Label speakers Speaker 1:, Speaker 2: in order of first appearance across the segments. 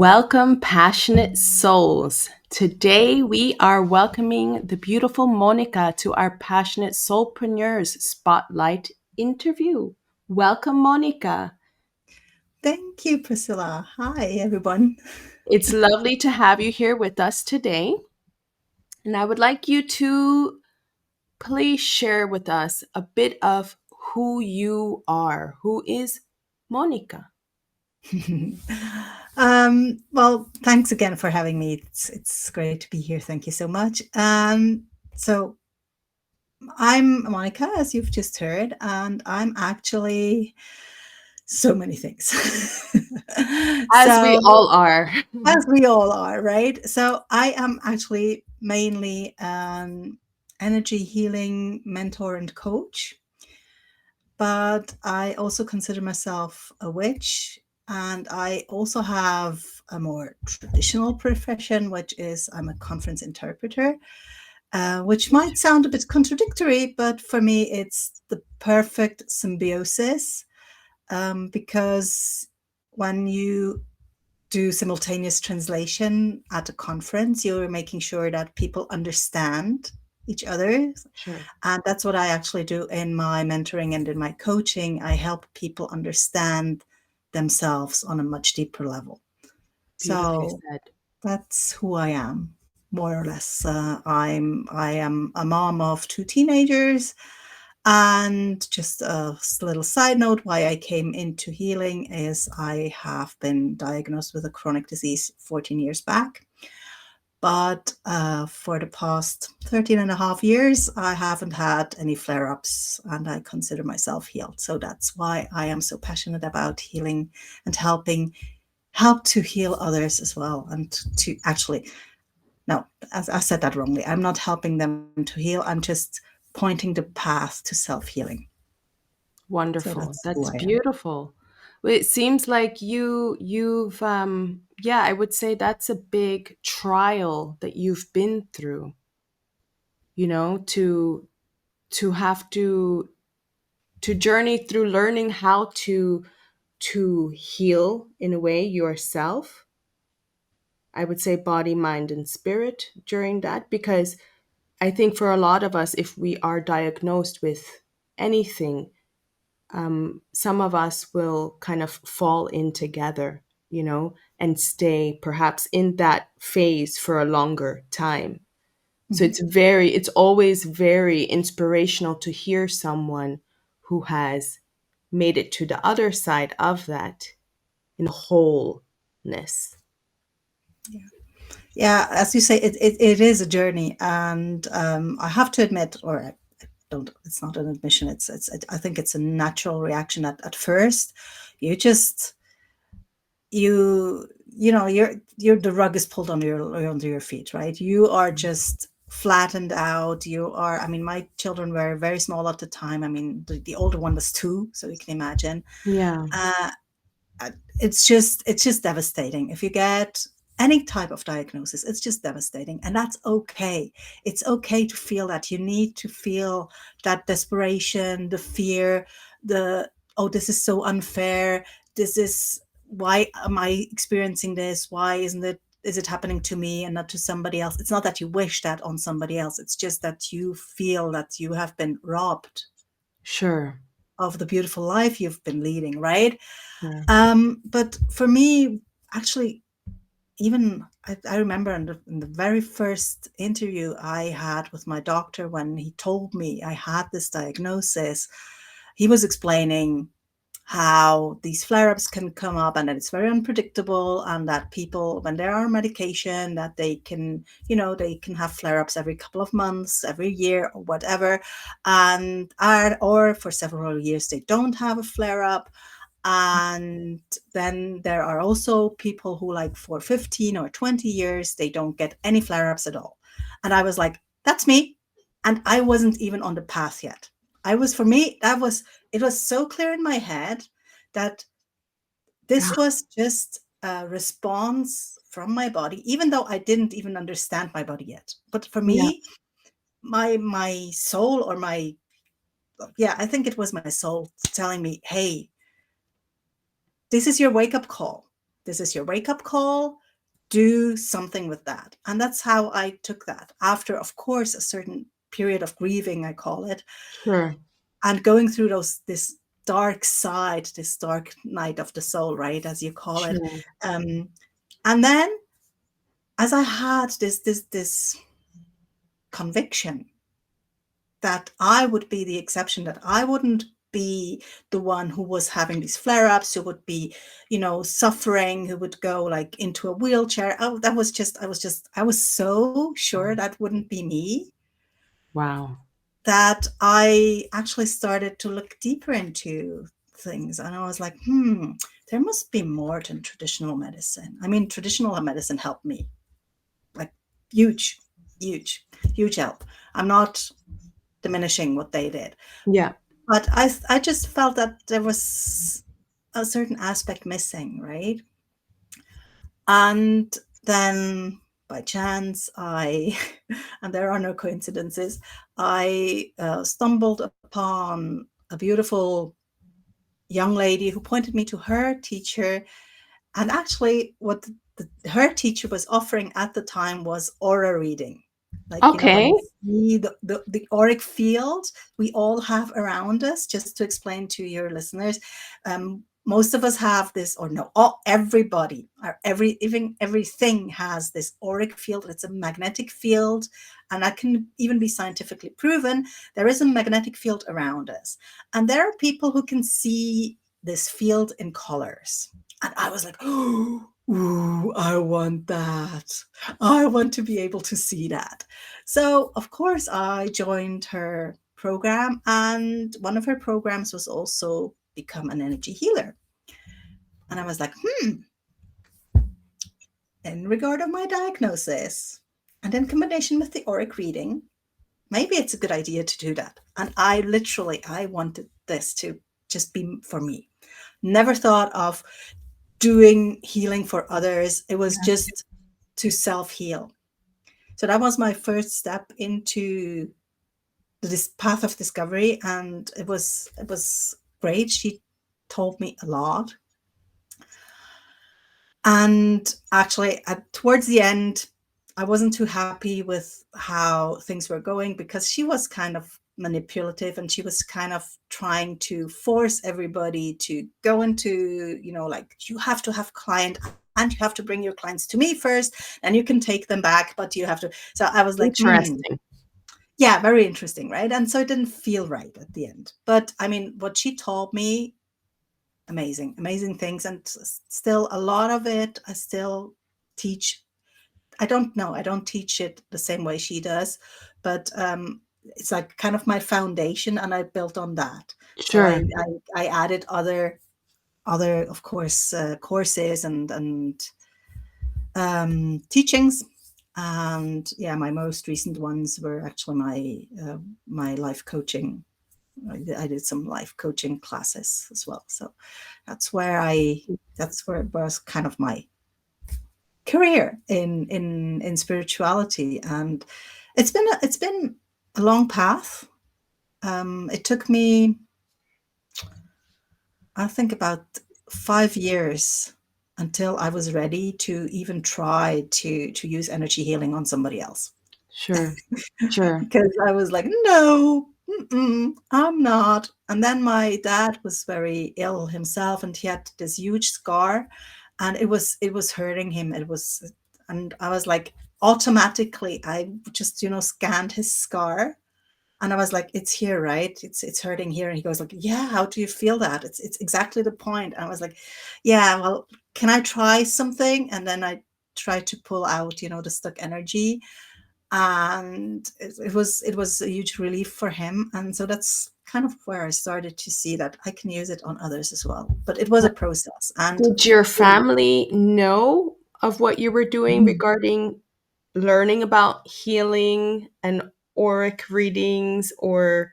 Speaker 1: Welcome, passionate souls. Today we are welcoming the beautiful Monika to our Passionate Soulpreneurs Spotlight interview. Welcome, Monika.
Speaker 2: Thank you, Priscilla. Hi, everyone.
Speaker 1: It's lovely to have you here with us today. And I would like you to please share with us a bit of who you are. Who is Monika?
Speaker 2: Well, thanks again for having me. It's great to be here. Thank you so much. So I'm Monica, as you've just heard, and I'm actually so many things.
Speaker 1: As we
Speaker 2: So
Speaker 1: all are.
Speaker 2: as we all are, right? So I am actually mainly an energy healing mentor and coach, but I also consider myself a witch. And I also have a more traditional profession, which is I'm a conference interpreter, which might sound a bit contradictory, but for me, it's the perfect symbiosis because when you do simultaneous translation at a conference, you're making sure that people understand each other.
Speaker 1: Sure.
Speaker 2: And that's what I actually do in my mentoring and in my coaching. I help people understand themselves on a much deeper level.
Speaker 1: Beautifully
Speaker 2: So
Speaker 1: said.
Speaker 2: that's who I am, more or less. I am a mom of two teenagers. And just a little side note, why I came into healing is I have been diagnosed with a chronic disease 14 years back. But for the past 13 and a half years, I haven't had any flare ups and I consider myself healed. So that's why I am so passionate about healing and help to heal others as well. And to actually, no, as I said that wrongly. I'm not helping them to heal. I'm just pointing the path to self healing. So
Speaker 1: Wonderful.
Speaker 2: that's who
Speaker 1: That's
Speaker 2: I am.
Speaker 1: beautiful. Well, it seems like you've yeah, I would say that's a big trial that you've been through, to have to journey through learning how to heal in a way yourself. I would say body, mind, and spirit during that, because I think for a lot of us, if we are diagnosed with anything, some of us will kind of fall in together, and stay perhaps in that phase for a longer time. So
Speaker 2: Mhm.
Speaker 1: it's always very inspirational to hear someone who has made it to the other side of that in wholeness.
Speaker 2: Yeah. Yeah, as you say, it is a journey, and I have to admit, or I don't. It's not an admission. I think it's a natural reaction at first. You just you're the rug is pulled under your feet, right? You are just flattened out. You are. I mean, my children were very small at the time. I mean, the older one was 2, so you can imagine.
Speaker 1: Yeah,
Speaker 2: Uh, it's just devastating if you get any type of diagnosis. It's just devastating, and that's okay. It's okay to feel that. You need to feel that desperation, the fear, the oh, this is so unfair. This is why am I experiencing this? Why isn't it is it happening to me and not to somebody else? It's not that you wish that on somebody else. It's just that you feel that you have been robbed
Speaker 1: sure,
Speaker 2: of the beautiful life you've been leading, right?
Speaker 1: sure.
Speaker 2: But for me, actually, even I remember in the very first interview I had with my doctor when he told me I had this diagnosis, he was explaining how these flare-ups can come up and that it's very unpredictable, and that people when they're on medication that they can have flare-ups every couple of months, every year, or whatever, and or for several years they don't have a flare-up. And then there are also people who, like, for 15 or 20 years, they don't get any flare ups at all. And I was like, that's me. And I wasn't even on the path yet. For me, it was so clear in my head that
Speaker 1: Yeah,
Speaker 2: this was just a response from my body, even though I didn't even understand my body yet. But for
Speaker 1: yeah,
Speaker 2: me, my soul, or my, yeah, I think it was my soul telling me, hey, this is your wake up call. This is your wake-up call. Do something with that. And that's how I took that. After, of course, a certain period of grieving, I call it,
Speaker 1: Sure.
Speaker 2: and going through this dark side, this dark night of the soul, right, as you call it.
Speaker 1: Sure.
Speaker 2: And then, as I had this conviction that I would be the exception, that I wouldn't be the one who was having these flare-ups, who would be, suffering, who would go like into a wheelchair. Oh, I was so sure that wouldn't be me,
Speaker 1: Wow.
Speaker 2: that I actually started to look deeper into things. And I was like, there must be more than traditional medicine. I mean, traditional medicine helped me, like huge, huge, huge help. I'm not diminishing what they did.
Speaker 1: Yeah.
Speaker 2: But I just felt that there was a certain aspect missing, right? And then by chance, and there are no coincidences, I stumbled upon a beautiful young lady who pointed me to her teacher. And actually, what her teacher was offering at the time was aura reading. Like, when
Speaker 1: Okay.
Speaker 2: we see the auric field we all have around us, just to explain to your listeners, most of us have this, or no, everybody, or everything has this auric field. It's a magnetic field, and that can even be scientifically proven. There is a magnetic field around us, and there are people who can see this field in colors. And I was like, oh, ooh, I want that. I want to be able to see that. So, of course, I joined her program. And one of her programs was also become an energy healer. And I was like, in regard of my diagnosis, and in combination with the auric reading, maybe it's a good idea to do that. And I wanted this to just be for me. Never thought of doing healing for others. It was just to self-heal. So that was my first step into this path of discovery, and it was great. She told me a lot. And actually, towards the end, I wasn't too happy with how things were going, because she was kind of manipulative, and she was kind of trying to force everybody to go into, like, you have to have client, and you have to bring your clients to me first, and you can take them back, but you have to. So I was like,
Speaker 1: Interesting.
Speaker 2: yeah, very interesting, right? And so it didn't feel right at the end. But I mean, what she taught me, amazing, amazing things. And still a lot of it, I still teach. I don't teach it the same way she does, but it's like kind of my foundation, and I built on that. So
Speaker 1: Sure.
Speaker 2: I added other, of course, courses and teachings. And yeah, my most recent ones were actually my life coaching. I did some life coaching classes as well. So that's where it was kind of my career in spirituality. And it's been a long path. It took me, I think, about 5 years until I was ready to even try to use energy healing on somebody else.
Speaker 1: Sure. Sure.
Speaker 2: Because I was like, no, I'm not. And then my dad was very ill himself, and he had this huge scar, and it was hurting him. And I was like, automatically, I just scanned his scar, and I was like, it's here, right? It's hurting here. And he goes like, yeah. How do you feel that? It's exactly the point. And I was like, yeah. Well, can I try something? And then I tried to pull out, the stuck energy, and it was a huge relief for him. And so that's kind of where I started to see that I can use it on others as well. But it was a process. And
Speaker 1: Did your family know of what you were doing regarding learning about healing and auric readings? Or,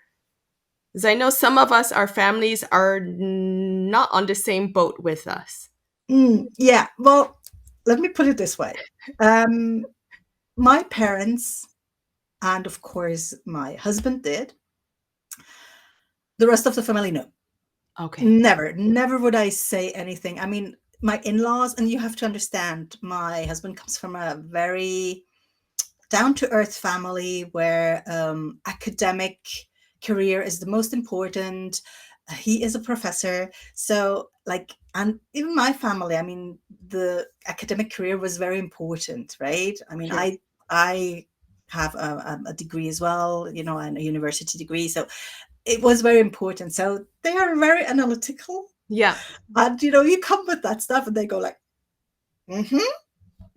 Speaker 1: because I know some of us, our families are not on the same boat with us.
Speaker 2: yeah, well, let me put it this way. My parents, and of course my husband, did. The rest of the family, no.
Speaker 1: Okay.
Speaker 2: Never would I say anything. I mean, my in-laws, and you have to understand, my husband comes from a very down to earth family where academic career is the most important. He is a professor. So, like, and even my family, I mean, the academic career was very important, right? I mean,
Speaker 1: Sure.
Speaker 2: I have a degree as well, you know, and a university degree. So it was very important. So they are very analytical.
Speaker 1: Yeah.
Speaker 2: And, you know, you come with that stuff and they go like, mm-hmm,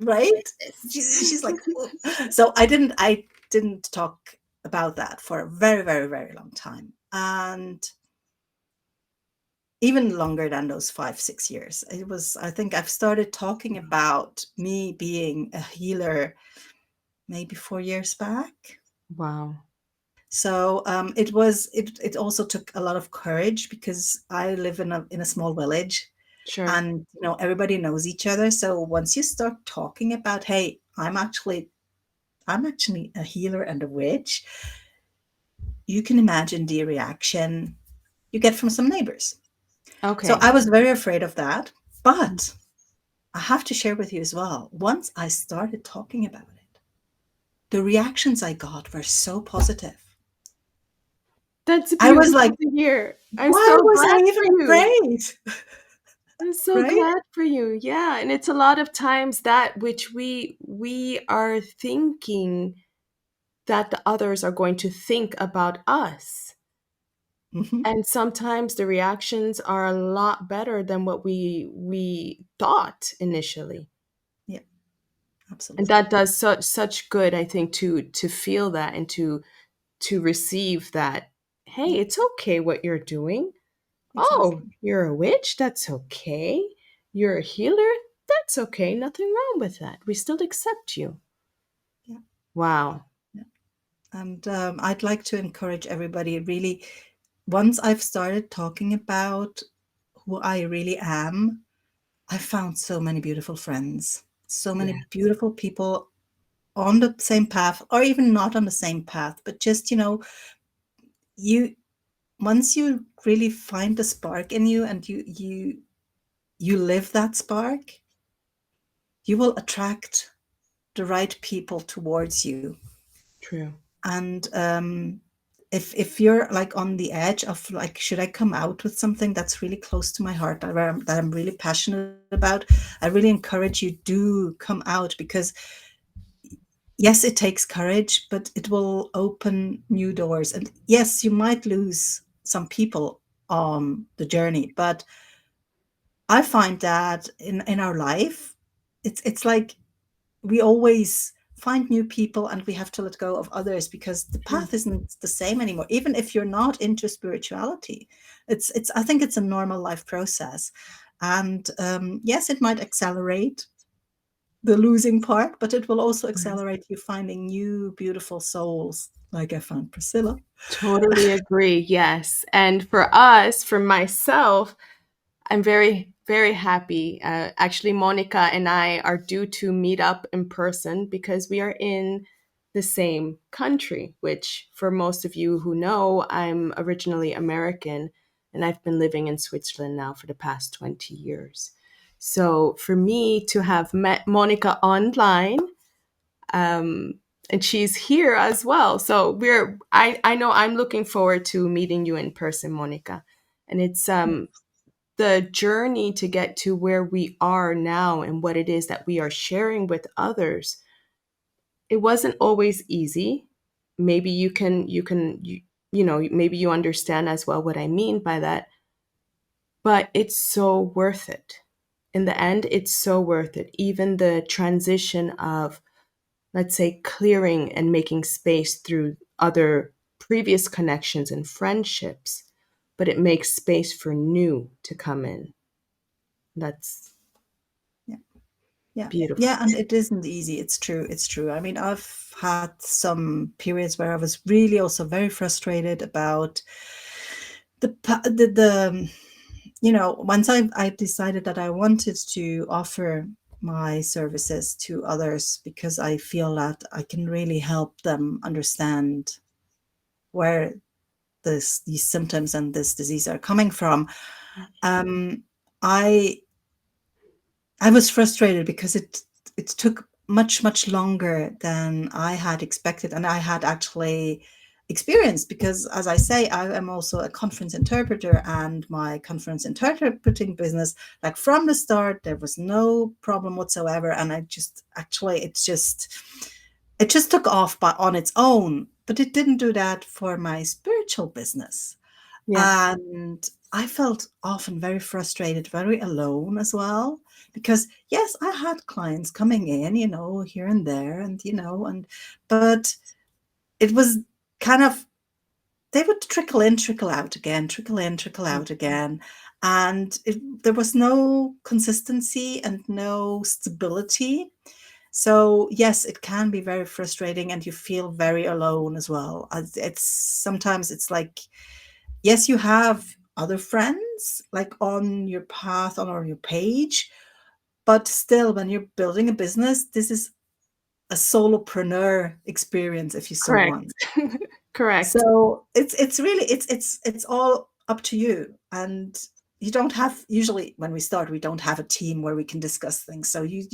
Speaker 2: right?
Speaker 1: Yes.
Speaker 2: She's like, oh. So I didn't talk about that for a very, very, very long time. And even longer than those 5, 6 years. It was, I think I've started talking about me being a healer maybe 4 years back.
Speaker 1: Wow.
Speaker 2: So it also took a lot of courage because I live in a small village,
Speaker 1: Sure.
Speaker 2: and you know everybody knows each other. So once you start talking about, hey, I'm actually a healer and a witch, you can imagine the reaction you get from some neighbors. So
Speaker 1: Okay.
Speaker 2: I was very afraid of that. But I have to share with you as well, once I started talking about it, the reactions I got were so positive.
Speaker 1: That's
Speaker 2: I was
Speaker 1: beautiful
Speaker 2: like,
Speaker 1: to hear. I'm
Speaker 2: why
Speaker 1: so
Speaker 2: was I
Speaker 1: glad
Speaker 2: even
Speaker 1: for you.
Speaker 2: afraid?
Speaker 1: I'm so
Speaker 2: Right?
Speaker 1: glad for you. Yeah, and it's a lot of times that which we are thinking that the others are going to think about us.
Speaker 2: Hmm.
Speaker 1: And sometimes the reactions are a lot better than what we thought initially.
Speaker 2: Yeah,
Speaker 1: And
Speaker 2: absolutely.
Speaker 1: that does such good, I think, to feel that and to receive that, hey,
Speaker 2: Yeah,
Speaker 1: it's okay what you're doing. Oh,
Speaker 2: exactly.
Speaker 1: you're a witch? That's okay. You're a healer? That's okay. Nothing wrong with that. We still accept you.
Speaker 2: Yeah,
Speaker 1: Wow.
Speaker 2: yeah. And I'd like to encourage everybody really, once I've started talking about who I really am, I found so many beautiful friends, so many
Speaker 1: Yeah,
Speaker 2: beautiful people on the same path, or even not on the same path, but just, you know, you once you really find the spark in you and you live that spark, you will attract the right people towards you.
Speaker 1: true.
Speaker 2: And if you're like on the edge of like, should I come out with something that's really close to my heart, that I'm really passionate about, I really encourage you, do come out, because yes, it takes courage, but it will open new doors. And yes, you might lose some people on the journey, but I find that in our life, it's like we always find new people and we have to let go of others because the
Speaker 1: True.
Speaker 2: path isn't the same anymore. Even if you're not into spirituality, it's I think it's a normal life process. And yes, it might accelerate the losing part, but it will also accelerate you finding new beautiful souls, like I found Priscilla.
Speaker 1: Totally agree. Yes. And for us, for myself, I'm very, very happy. Actually, Monica and I are due to meet up in person because we are in the same country, which, for most of you who know, I'm originally American and I've been living in Switzerland now for the past 20 years. So, for me to have met Monica online, um, and she's here as well. So I know I'm looking forward to meeting you in person, Monica. And it's the journey to get to where we are now and what it is that we are sharing with others. It wasn't always easy. Maybe you know, maybe you understand as well what I mean by that, but it's so worth it. In the end, it's so worth it. Even the transition of, let's say, clearing and making space through other previous connections and friendships, but it makes space for new to come in. That's
Speaker 2: Yeah. Yeah.
Speaker 1: beautiful.
Speaker 2: Yeah. And it isn't easy. It's true. It's true. I mean, I've had some periods where I was really also very frustrated about the you know, once I decided that I wanted to offer my services to others because I feel that I can really help them understand where these symptoms and this disease are coming from. Um, I I was frustrated because it took much longer than I had expected, and I had actually experienced, because as I say, I am also a conference interpreter, and my conference interpreting business, like from the start, there was no problem whatsoever, and I just actually it just took off by on its own, but it didn't do that for my spiritual business.
Speaker 1: Yeah.
Speaker 2: And I felt often very frustrated, very alone as well. Because yes, I had clients coming in, here and there, and but it was kind of, they would trickle in, trickle out again, trickle in, trickle
Speaker 1: Mm.
Speaker 2: out again. And there was no consistency and no stability. So yes, it can be very frustrating, and you feel very alone as well. It's sometimes it's like, yes, you have other friends like on your path, on your page, but still, when you're building a business, this is a solopreneur experience, if you so
Speaker 1: Correct.
Speaker 2: want.
Speaker 1: Correct.
Speaker 2: So it's really it's all up to you. And you don't have, usually when we start, we don't have a team where we can discuss things. So you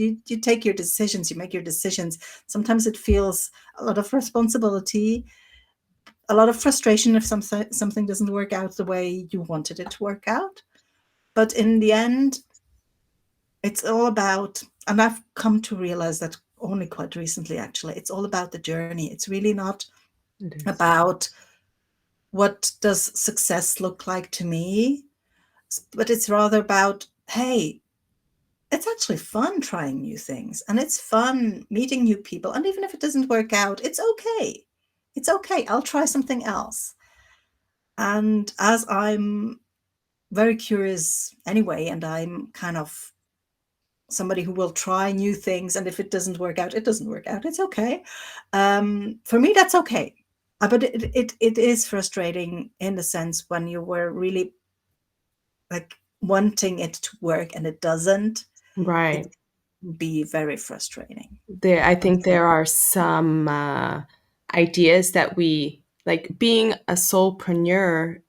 Speaker 2: take your decisions, you make your decisions. Sometimes it feels a lot of responsibility, a lot of frustration if something doesn't work out the way you wanted it to work out. But in the end, it's all about, and I've come to realize that only quite recently, actually, it's all about the journey. It's really not
Speaker 1: It is.
Speaker 2: about what does success look like to me, but it's rather about, hey, it's actually fun trying new things, and it's fun meeting new people. And even if it doesn't work out, it's okay. It's okay. I'll try something else. And as I'm very curious anyway, and I'm kind of somebody who will try new things, and if it doesn't work out, it doesn't work out. It's okay. For me, that's okay. But it is frustrating in the sense when you were really like wanting it to work and it doesn't. It
Speaker 1: Right.
Speaker 2: can be very frustrating.
Speaker 1: I
Speaker 2: I'm
Speaker 1: think
Speaker 2: sorry.
Speaker 1: there are some ideas that we like being a soulpreneur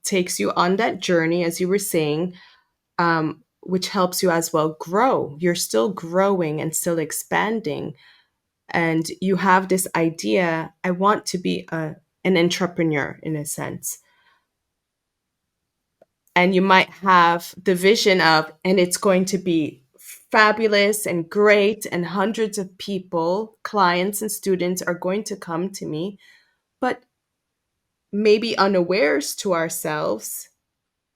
Speaker 1: takes you on that journey, as you were saying, which helps you as well grow. You're still growing and still expanding. And you have this idea, I want to be an entrepreneur in a sense. And you might have the vision of, and it's going to be fabulous and great, and hundreds of people, clients and students are going to come to me. But maybe unawares to ourselves,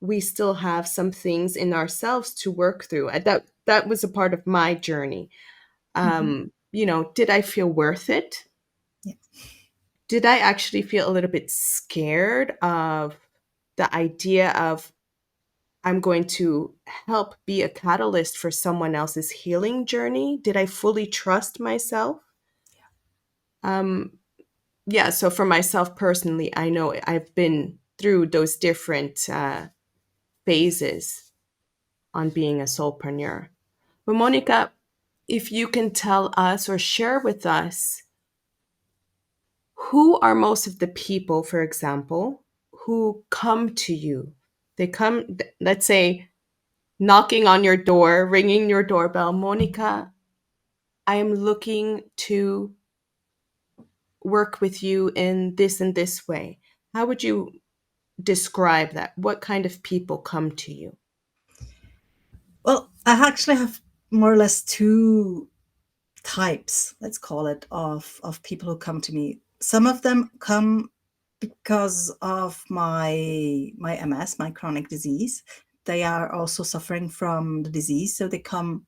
Speaker 1: we still have some things in ourselves to work through. And that was a part of my journey.
Speaker 2: Mhm.
Speaker 1: Did I feel worth it?
Speaker 2: Yeah.
Speaker 1: Did I actually feel a little bit scared of the idea of I'm going to help be a catalyst for someone else's healing journey? Did I fully trust myself? Um, yeah, so for myself personally, I know I've been through those different phases on being a soulpreneur. But Monica, if you can tell us or share with us, who are most of the people, for example, who come to you? They come, let's say, knocking on your door, ringing your doorbell. Monica, I am looking to work with you in this and this way. How would you describe that? What kind of people come to you?
Speaker 2: Well, I actually have more or less two types, let's call it, of people who come to me. Some of them come because of my MS, my chronic disease. They are also suffering from the disease, so they come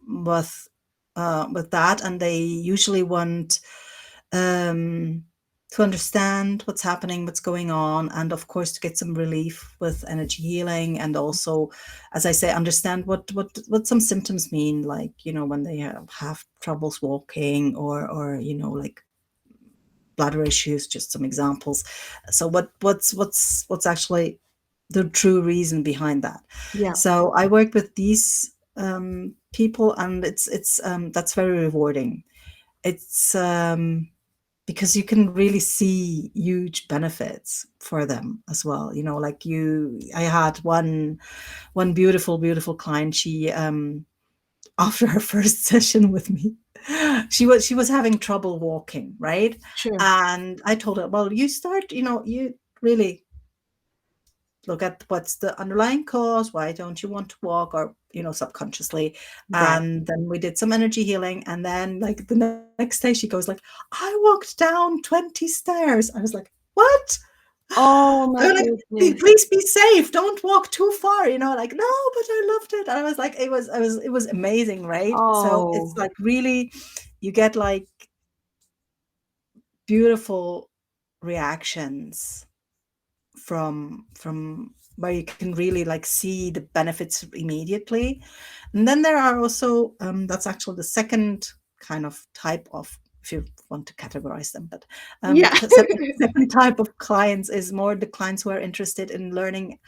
Speaker 2: with with that, and they usually want um, to understand what's happening, what's going on, and of course to get some relief with energy healing, and also, as I say, understand what some symptoms mean, like when they have troubles walking, or like bladder issues, just some examples. So what's actually the true reason behind that.
Speaker 1: Yeah.
Speaker 2: So I work with these people, and that's very rewarding. It's because you can really see huge benefits for them as well. Like I had one beautiful client. She after her first session with me, she was having trouble walking, right?
Speaker 1: Sure.
Speaker 2: And I told her, well, you start, you really look at what's the underlying cause. Why don't you want to walk, or subconsciously?
Speaker 1: Right.
Speaker 2: And then we did some energy healing, and then like the next day she goes like, I walked down 20 stairs. I was like, what?
Speaker 1: Oh
Speaker 2: I
Speaker 1: my
Speaker 2: was like,
Speaker 1: goodness.
Speaker 2: please be safe, don't walk too far, like, no, but I loved it. And I was like, it was amazing, right? So it's
Speaker 1: Oh,
Speaker 2: like really, you get like beautiful reactions from where you can really like see the benefits immediately. And then there are also, that's actually the second kind of type of, if you want to categorize them, but
Speaker 1: yeah.
Speaker 2: second type of clients is more the clients who are interested in learning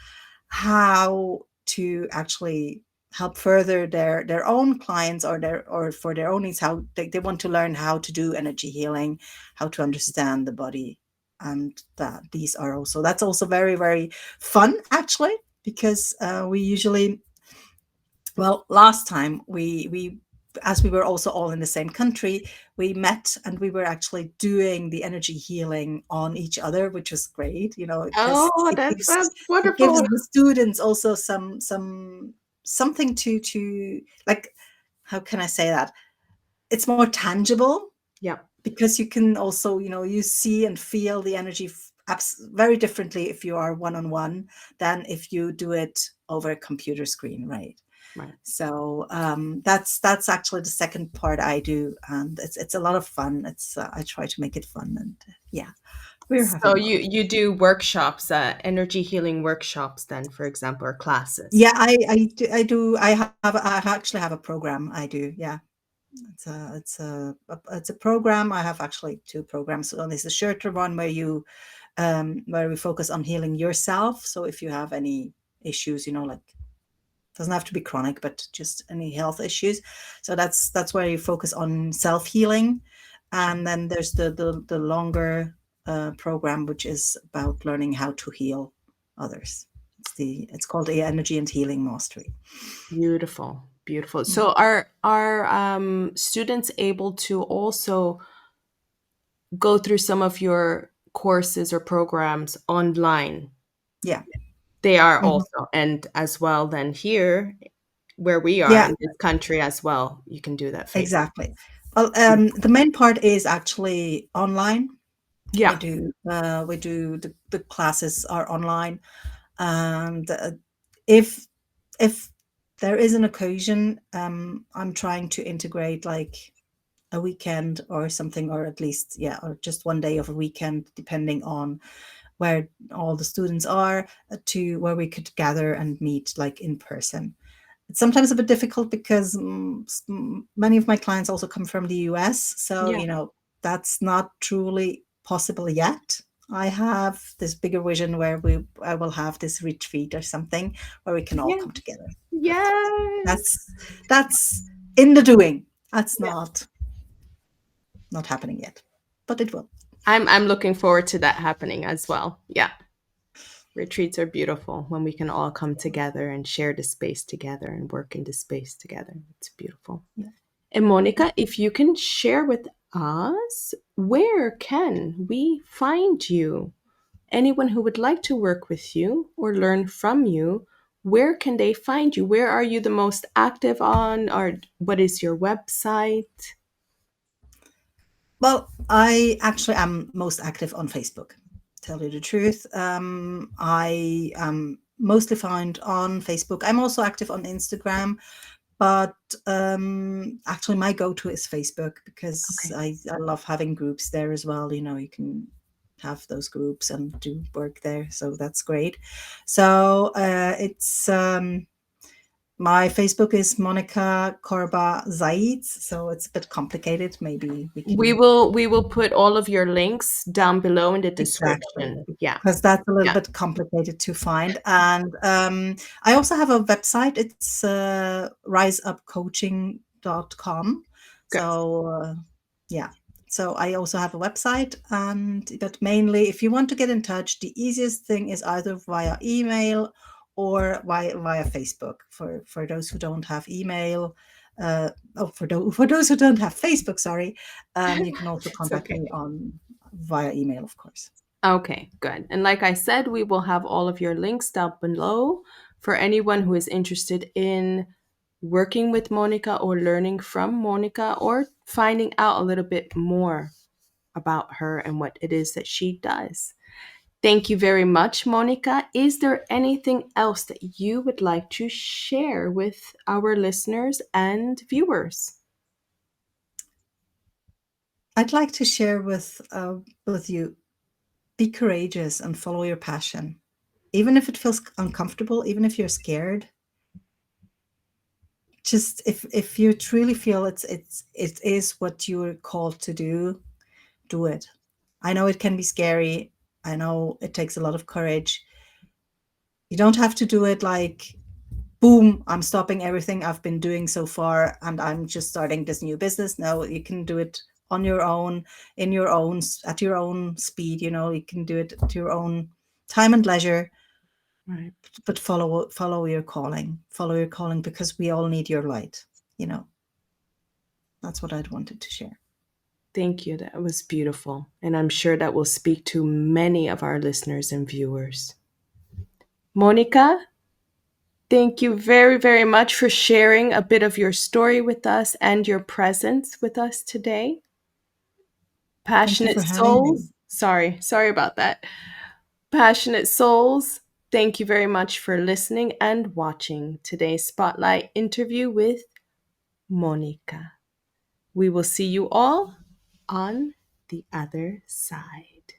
Speaker 2: how to actually help further their own clients, or for their own needs, how they want to learn how to do energy healing, how to understand the body. And that's also very, very fun, actually, because we usually, well, last time we as we were also all in the same country, we met and we were actually doing the energy healing on each other, which was great, because
Speaker 1: Oh,
Speaker 2: it gives
Speaker 1: that's
Speaker 2: it gives
Speaker 1: wonderful.
Speaker 2: the students also something to like, how can I say that? It's more tangible,
Speaker 1: Yeah.
Speaker 2: because you can also, you see and feel the energy very differently if you are one on one than if you do it over a computer screen, right?
Speaker 1: Right.
Speaker 2: So that's actually the second part I do, and it's a lot of fun. It's I try to make it fun, and yeah, we're
Speaker 1: So
Speaker 2: having a lot
Speaker 1: you
Speaker 2: of fun.
Speaker 1: you do workshops, energy healing workshops then, for example, or classes.
Speaker 2: Yeah, I actually have a program. I do, yeah. It's a program. I have actually two programs. One is the shorter one where we focus on healing yourself. So if you have any issues, like, doesn't have to be chronic, but just any health issues. So that's where you focus on self healing.
Speaker 1: Sure.
Speaker 2: And then there's the longer program, which is about learning how to heal others. It's called the Energy and Healing Mastery.
Speaker 1: Beautiful. Beautiful.
Speaker 2: Mm.
Speaker 1: So are students able to also go through some of your courses or programs online?
Speaker 2: Yeah.
Speaker 1: They are
Speaker 2: Mhm.
Speaker 1: also, and as well then here where we are
Speaker 2: Yeah,
Speaker 1: in this country as well, you can do that face.
Speaker 2: exactly. Well, the main part is actually online. We
Speaker 1: Yeah.
Speaker 2: do the classes are online, and if if there is an occasion, I'm trying to integrate like a weekend or something, or at least, yeah, or just one day of a weekend, depending on where all the students are, to where we could gather and meet like in person. It's sometimes a bit difficult because many of my clients also come from the US. So,
Speaker 1: Yeah.
Speaker 2: that's not truly possible yet. I have this bigger vision where I will have this retreat or something where we can all
Speaker 1: Yeah.
Speaker 2: come together. But
Speaker 1: Yes.
Speaker 2: that's in the doing. That's
Speaker 1: Yeah.
Speaker 2: not happening yet, but it will.
Speaker 1: I'm looking forward to that happening as well. Yeah. Retreats are beautiful when we can all come together and share the space together and work in the space together. It's beautiful.
Speaker 2: Yeah.
Speaker 1: And Monica, if you can share with us, where can we find you? Anyone who would like to work with you or learn from you, where can they find you? Where are you the most active on? Or what is your website?
Speaker 2: Well, I actually am most active on Facebook. Tell you the truth, I am mostly found on Facebook. I'm also active on Instagram, but actually, my go-to is Facebook, because
Speaker 1: Okay.
Speaker 2: I love having groups there as well. You can have those groups and do work there, so that's great. So it's my Facebook is Monika Korba Zaid, so it's a bit complicated. Maybe we can.
Speaker 1: We will put all of your links down below in the
Speaker 2: Exactly,
Speaker 1: description. Yeah.
Speaker 2: because that's a little
Speaker 1: Yeah.
Speaker 2: bit complicated to find. And I also have a website. It's riseupcoaching.com.
Speaker 1: Good.
Speaker 2: So yeah. So I also have a website, and but mainly, if you want to get in touch, the easiest thing is either via email or via Facebook. For those who don't have email, For those who don't have Facebook, sorry, you can also
Speaker 1: It's
Speaker 2: contact
Speaker 1: okay.
Speaker 2: me on via email, of course.
Speaker 1: Okay, good. And like I said, we will have all of your links down below for anyone who is interested in working with Monika or learning from Monika or finding out a little bit more about her and what it is that she does. Thank you very much, Monika. Is there anything else that you would like to share with our listeners and viewers?
Speaker 2: I'd like to share with you, be courageous and follow your passion. Even if it feels uncomfortable, even if you're scared, just if you truly feel it is what you're called to do it. I know it can be scary. I know it takes a lot of courage. You don't have to do it like, boom, I'm stopping everything I've been doing so far and I'm just starting this new business. No, you can do it on your own, in your own, at your own speed. You can do it at your own time and leisure,
Speaker 1: Right.
Speaker 2: but follow your calling, because we all need your light. You know, that's what I'd wanted to share.
Speaker 1: Thank you. That was beautiful. And I'm sure that will speak to many of our listeners and viewers. Monika, thank you very, very much for sharing a bit of your story with us and your presence with us today.
Speaker 2: Thank you
Speaker 1: Passionate
Speaker 2: for having me.
Speaker 1: souls. Sorry about that. Passionate souls, thank you very much for listening and watching today's Spotlight interview with Monika. We will see you all on the other side.